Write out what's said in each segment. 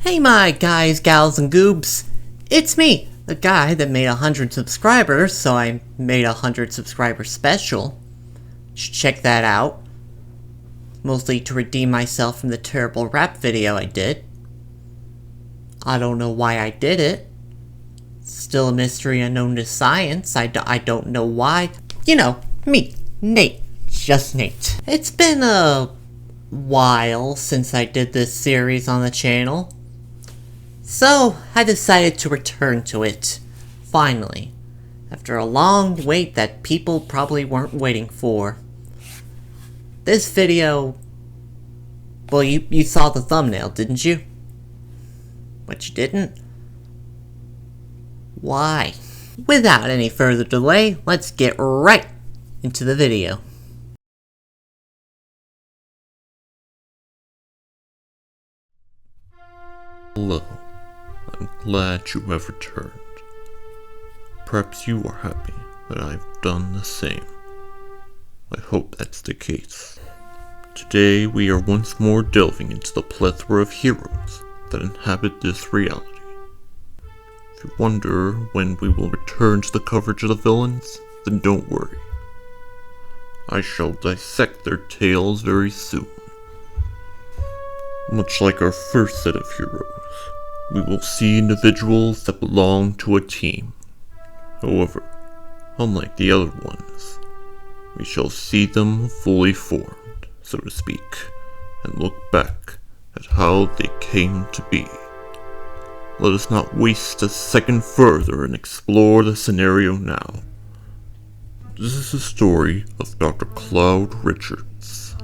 Hey my guys, gals, and goobs. It's me, the guy that made 100 subscribers, so I made a 100 subscriber special. You should check that out. Mostly to redeem myself from the terrible rap video I did. I don't know why I did it. Still a mystery unknown to science. I don't know why. You know, me, Nate. Just Nate. It's been a while since I did this series on the channel. So, I decided to return to it, finally, after a long wait that people probably weren't waiting for. This video, well, you saw the thumbnail, didn't you? But you didn't? Why? Without any further delay, let's get right into the video. Hello. I'm glad you have returned. Perhaps you are happy that I've done the same. I hope that's the case. Today we are once more delving into the plethora of heroes that inhabit this reality. If you wonder when we will return to the coverage of the villains, then don't worry. I shall dissect their tales very soon. Much like our first set of heroes, we will see individuals that belong to a team. However, unlike the other ones, we shall see them fully formed, so to speak, and look back at how they came to be. Let us not waste a second further and explore the scenario now. This is the story of Dr. Cloud Richards,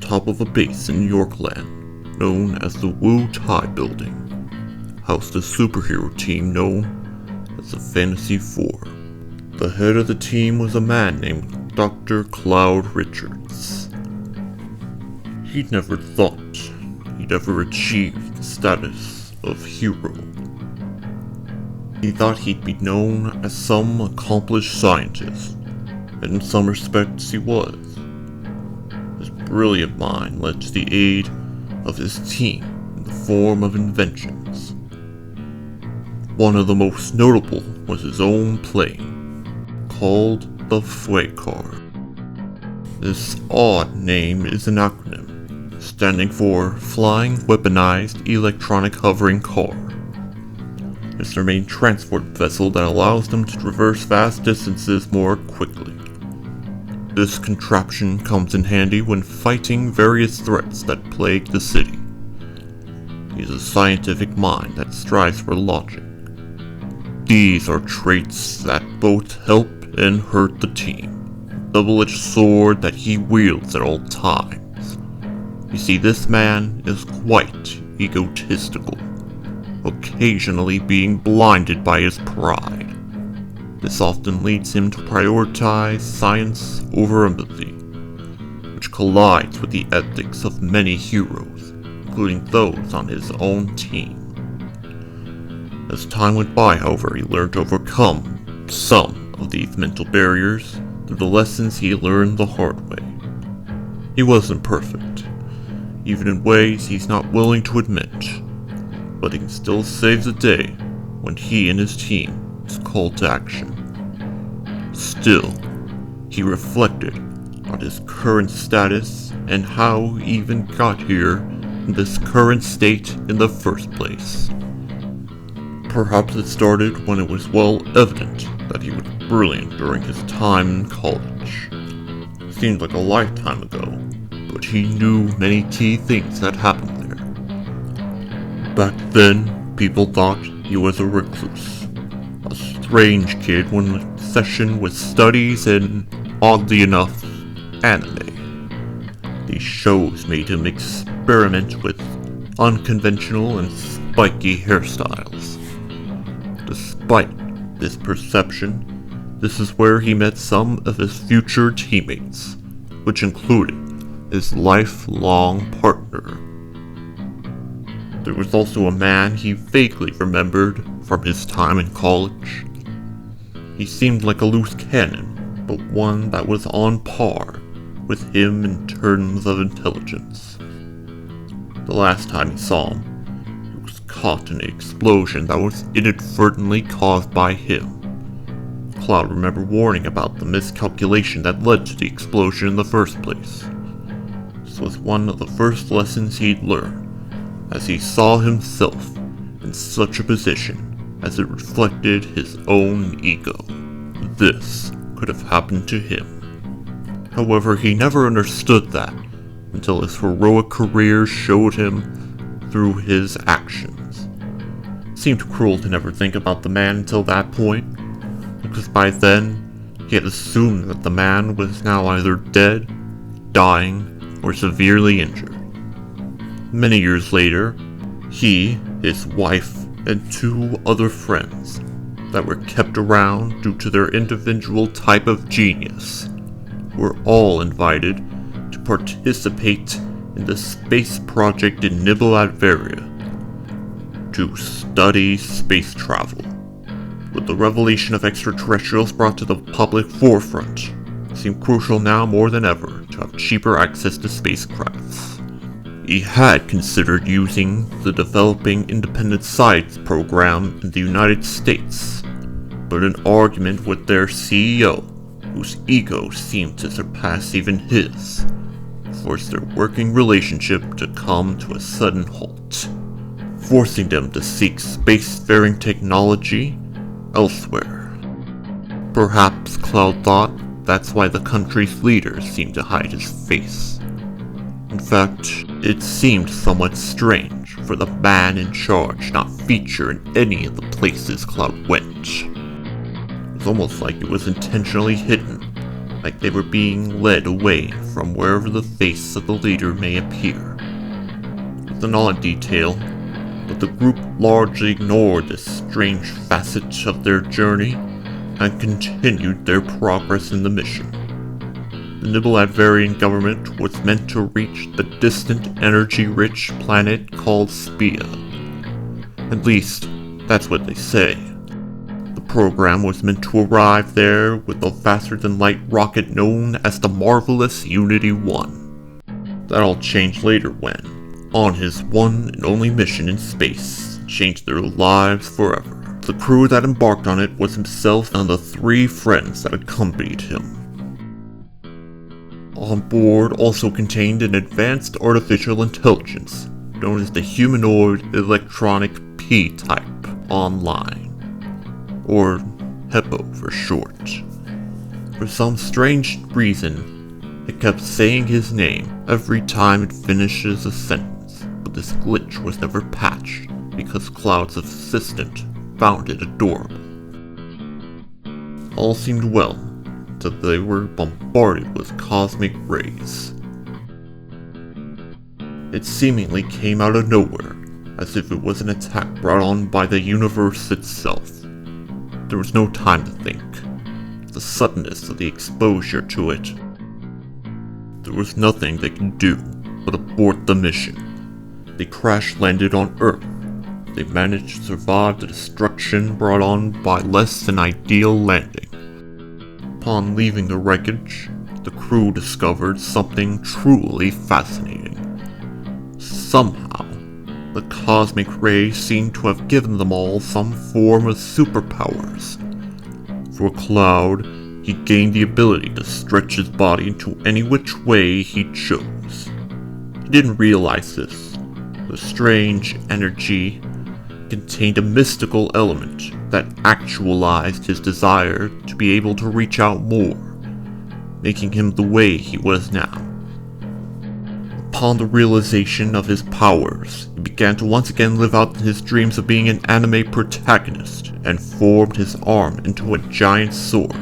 top of a base in Yorkland known as the Wu-Tai Building, housed a superhero team known as the Fantasy Four. The head of the team was a man named Dr. Cloud Richards. He'd never thought he'd ever achieve the status of hero. He thought he'd be known as some accomplished scientist, and in some respects he was. His brilliant mind led to the aid of his team in the form of inventions. One of the most notable was his own plane, called the HPIII car. This odd name is an acronym, standing for Flying Weaponized Electronic Hovering Car. It's their main transport vessel that allows them to traverse vast distances more quickly. This contraption comes in handy when fighting various threats that plague the city. He is a scientific mind that strives for logic. These are traits that both help and hurt the team, a double-edged sword that he wields at all times. You see, this man is quite egotistical, occasionally being blinded by his pride. This often leads him to prioritize science over empathy, which collides with the ethics of many heroes, including those on his own team. As time went by, however, he learned to overcome some of these mental barriers through the lessons he learned the hard way. He wasn't perfect, even in ways he's not willing to admit, but he still saves the day when he and his team is called to action. Still, he reflected on his current status and how he even got here in this current state in the first place. Perhaps it started when it was well evident that he was brilliant during his time in college. It seemed like a lifetime ago, but he knew many key things that happened there. Back then, people thought he was a recluse, a strange kid when obsession with studies and, oddly enough, anime. These shows made him experiment with unconventional and spiky hairstyles. Despite this perception, this is where he met some of his future teammates, which included his lifelong partner. There was also a man he vaguely remembered from his time in college. He seemed like a loose cannon, but one that was on par with him in terms of intelligence. The last time he saw him, caught in an explosion that was inadvertently caused by him. Cloud remembered warning about the miscalculation that led to the explosion in the first place. This was one of the first lessons he'd learned, as he saw himself in such a position as it reflected his own ego. This could have happened to him. However, he never understood that until his heroic career showed him through his actions. It seemed cruel to never think about the man until that point, because by then he had assumed that the man was now either dead, dying, or severely injured. Many years later, he, his wife, and 2 other friends that were kept around due to their individual type of genius were all invited to participate in the space project in Nibel-Adveria to study space travel. With the revelation of extraterrestrials brought to the public forefront, it seemed crucial now more than ever to have cheaper access to spacecrafts. He had considered using the Developing Independent Science program in the United States, but an argument with their CEO, whose ego seemed to surpass even his, forced their working relationship to come to a sudden halt, forcing them to seek spacefaring technology elsewhere. Perhaps Cloud thought that's why the country's leaders seemed to hide his face. In fact, it seemed somewhat strange for the man in charge not feature in any of the places Cloud went. It was almost like it was intentionally hidden, like they were being led away from wherever the face of the leader may appear. It's an odd detail, but the group largely ignored this strange facet of their journey and continued their progress in the mission. The Nibel-Adverian government was meant to reach the distant energy-rich planet called Spia. At least, that's what they say. The program was meant to arrive there with a faster-than-light rocket known as the Marvelous Unity-1. That all changed later when, on his one and only mission in space, changed their lives forever. The crew that embarked on it was himself and the 3 friends that accompanied him. On board also contained an advanced artificial intelligence, known as the Humanoid Electronic P-Type Online, or HPIII for short. For some strange reason, it kept saying his name every time it finishes a sentence, but this glitch was never patched because Cloud's assistant found it adorable. All seemed well until they were bombarded with cosmic rays. It seemingly came out of nowhere, as if it was an attack brought on by the universe itself. There was no time to think. The suddenness of the exposure to it. There was nothing they could do but abort the mission. They crash-landed on Earth. They managed to survive the destruction brought on by less than ideal landing. Upon leaving the wreckage, the crew discovered something truly fascinating. Somehow, the cosmic rays seemed to have given them all some form of superpowers. For Cloud, he gained the ability to stretch his body into any which way he chose. He didn't realize this. The strange energy contained a mystical element that actualized his desire to be able to reach out more, making him the way he was now. Upon the realization of his powers, he began to once again live out his dreams of being an anime protagonist and formed his arm into a giant sword,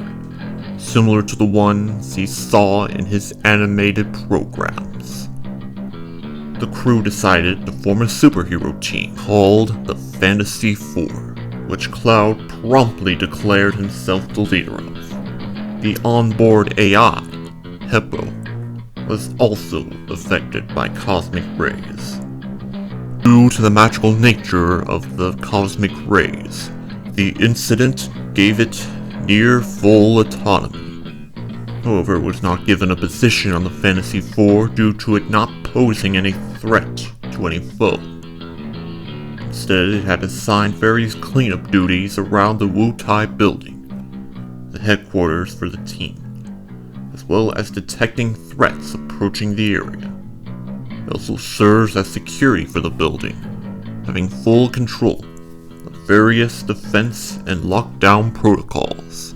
similar to the ones he saw in his animated programs. The crew decided to form a superhero team called the Fantasy Four, which Cloud promptly declared himself the leader of. The onboard AI, HPIII, was also affected by cosmic rays. Due to the magical nature of the cosmic rays, the incident gave it near full autonomy. However, it was not given a position on the Fantasy Four due to it not posing any threat to any foe. Instead, it had assigned various cleanup duties around the Wu-Tai building, the headquarters for the team, as well as detecting threats approaching the area. It also serves as security for the building, having full control of various defense and lockdown protocols.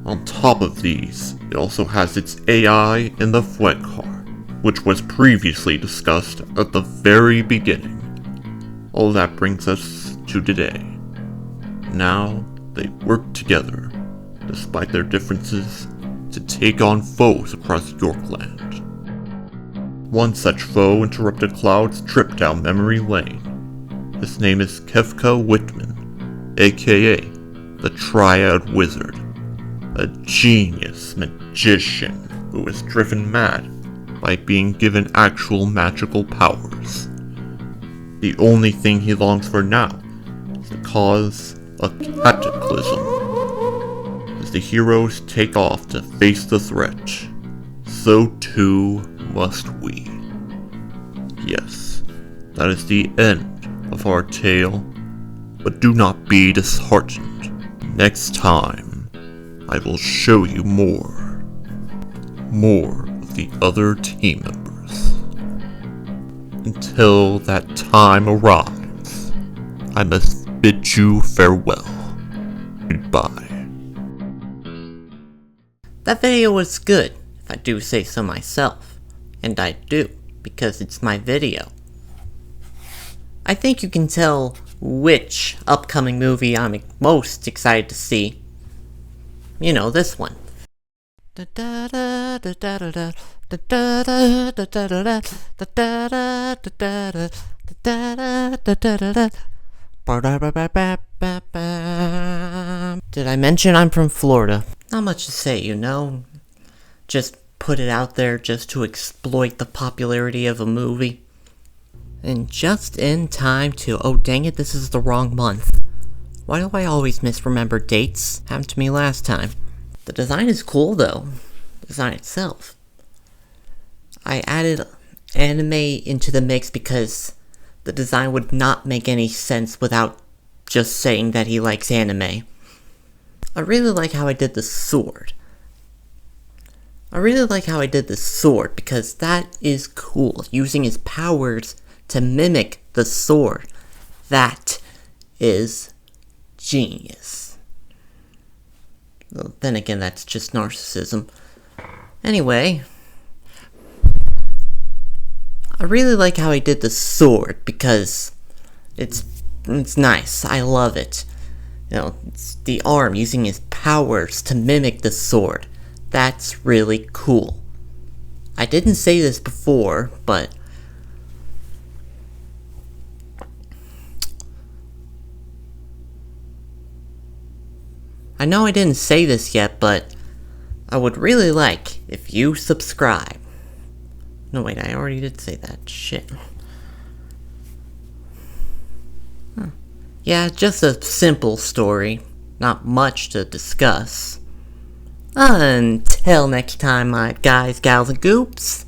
On top of these, it also has its AI in the flight car, which was previously discussed at the very beginning. All that brings us to today. Now, they work together, despite their differences, to take on foes across Yorkland. One such foe interrupted Cloud's trip down memory lane. His name is Kefka Whitman, aka the Triad Wizard, a genius magician who is driven mad by being given actual magical powers. The only thing he longs for now is to cause a cataclysm. As the heroes take off to face the threat, so too must we. Yes, that is the end of our tale, but do not be disheartened. Next time, I will show you more of the other team members. Until that time arrives, I must bid you farewell. Goodbye. That video was good, if I do say so myself. And I do, because it's my video. I think you can tell which upcoming movie I'm most excited to see. You know, this one. Did I mention I'm from Florida? Not much to say, you know. Just put it out there just to exploit the popularity of a movie. And just in time to, oh dang it, this is the wrong month. Why do I always misremember dates? Happened to me last time. The design is cool though. The design itself. I added anime into the mix because the design would not make any sense without just saying that he likes anime. I really like how I did the sword. Because that is cool. Using his powers to mimic the sword. That is genius. Well, then again, that's just narcissism. Anyway, I really like how he did the sword because it's nice. I love it. You know, it's the arm using his powers to mimic the sword. That's really cool. I didn't say this before, but I know I didn't say this yet, but I would really like if you subscribe. No, wait, I already did say that. Shit. Huh. Yeah, just a simple story. Not much to discuss. Until next time, my guys, gals, and goops.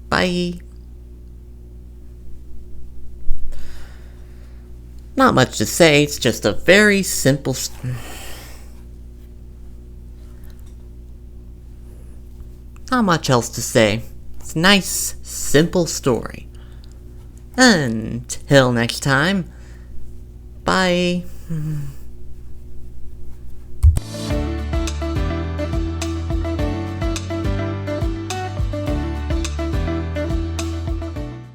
Bye. Not much to say, it's just a very simple not much else to say. It's a nice, simple story. Until next time, bye.